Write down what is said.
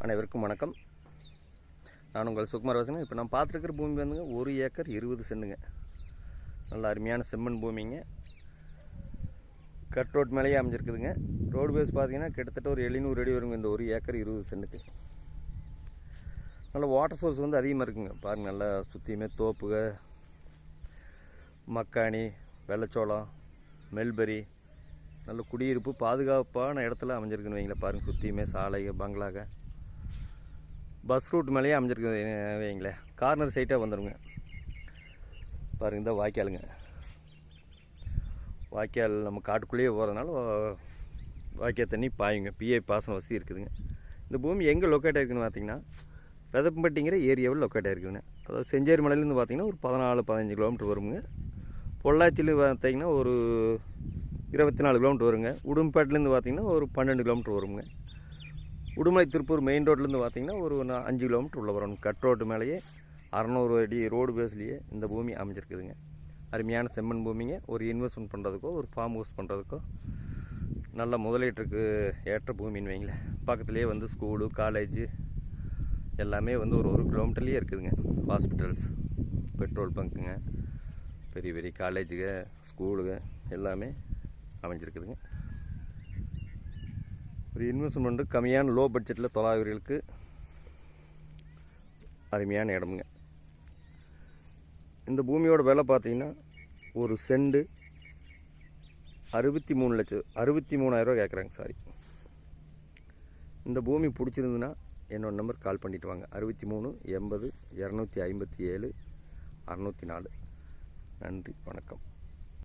அனைவருக்கும் வணக்கம். நான் உங்கள் சுகுமார் வாசன். இப்போ நான் பார்த்துருக்கிற பூமி வந்துங்க 1 ஏக்கர் 20 சென்ட்டுங்க. நல்ல அருமையான செம்மண் பூமிங்க. கட் ரோட் மேலேயே அமைஞ்சிருக்குதுங்க. ரோடு பேஸ் பார்த்தீங்கன்னா கிட்டத்தட்ட ஒரு 700 அடி வருங்க இந்த 1 ஏக்கர் 20 சென்ட்டுக்கு. நல்ல வாட்டர் சோர்ஸ் வந்து அதிகமாக இருக்குங்க. பாருங்கள், நல்லா சுற்றியுமே தோப்புக, மக்காணி, வெள்ளச்சோளம், மெல்பெரி, நல்ல குடியிருப்பு பாதுகாப்பான இடத்துல அமைஞ்சிருக்குன்னு வைங்களேன். பாருங்கள், சுற்றியுமே சாலைக, பங்களாக, பஸ் ரூட் மேலேயே அமைஞ்சிருக்குது வைங்களேன். கார்னர் சைட்டாக வந்துடுங்க. பாருங்கள், இந்த வாய்க்காலுங்க. வாய்க்கால் நம்ம காட்டுக்குள்ளேயே போகிறதுனால வாய்க்கால் தண்ணி பாயுங்க. பிஐ பாசன வசதி இருக்குதுங்க. இந்த பூமி எங்கே லொக்கேட் ஆகிருக்குன்னு பார்த்தீங்கன்னா வெதப்பம்பட்டிங்கிற ஏரியாவில் லொக்கேட் ஆகிருக்குதுங்க. அதாவது செஞ்சேரி மலையிலேருந்து பார்த்தீங்கன்னா ஒரு 14-15 கிலோமீட்டர் வருங்க. பொள்ளாச்சியில் பார்த்தீங்கன்னா ஒரு 24 கிலோமீட்டர் வருங்க. உடும்பேட்டிலேருந்து பார்த்தீங்கன்னா ஒரு 12 கிலோமீட்டர் வருங்க. உடுமலை திருப்பூர் மெயின் ரோட்லேருந்து பார்த்தீங்கன்னா ஒரு 5 கிலோமீட்டர் உள்ள வரும். கட் ரோட்டு மேலேயே 600 அடி ரோடு பேஸ்லேயே இந்த பூமி அமைஞ்சிருக்குதுங்க. அருமையான செம்மண் பூமிங்க. ஒரு இன்வெஸ்ட்மெண்ட் பண்ணுறதுக்கோ ஒரு ஃபார்ம் ஹவுஸ் பண்ணுறதுக்கோ நல்ல முதலீட்டுக்கு ஏற்ற பூமின்னு வைங்களேன். பக்கத்துலேயே வந்து ஸ்கூலு, காலேஜு எல்லாமே வந்து ஒரு 1 கிலோமீட்டர்லேயே இருக்குதுங்க. ஹாஸ்பிட்டல்ஸ், பெட்ரோல் பங்க்குங்க, பெரிய பெரிய காலேஜுக, ஸ்கூலுங்க எல்லாமே அமைஞ்சிருக்குதுங்க. ஒரு இன்வெஸ்ட்மெண்ட்டு கம்மியான லோ பட்ஜெட்டில் தொழிலாளர்களுக்கு அருமையான இடமுங்க. இந்த பூமியோட விலை பார்த்தீங்கன்னா ஒரு சென்ட் 63,000 கேட்குறாங்க. சாரி, இந்த பூமி பிடிச்சிருந்துன்னா என்னோட நம்பர் கால் பண்ணிவிட்டு வாங்க. 63 80 257 604. நன்றி, வணக்கம்.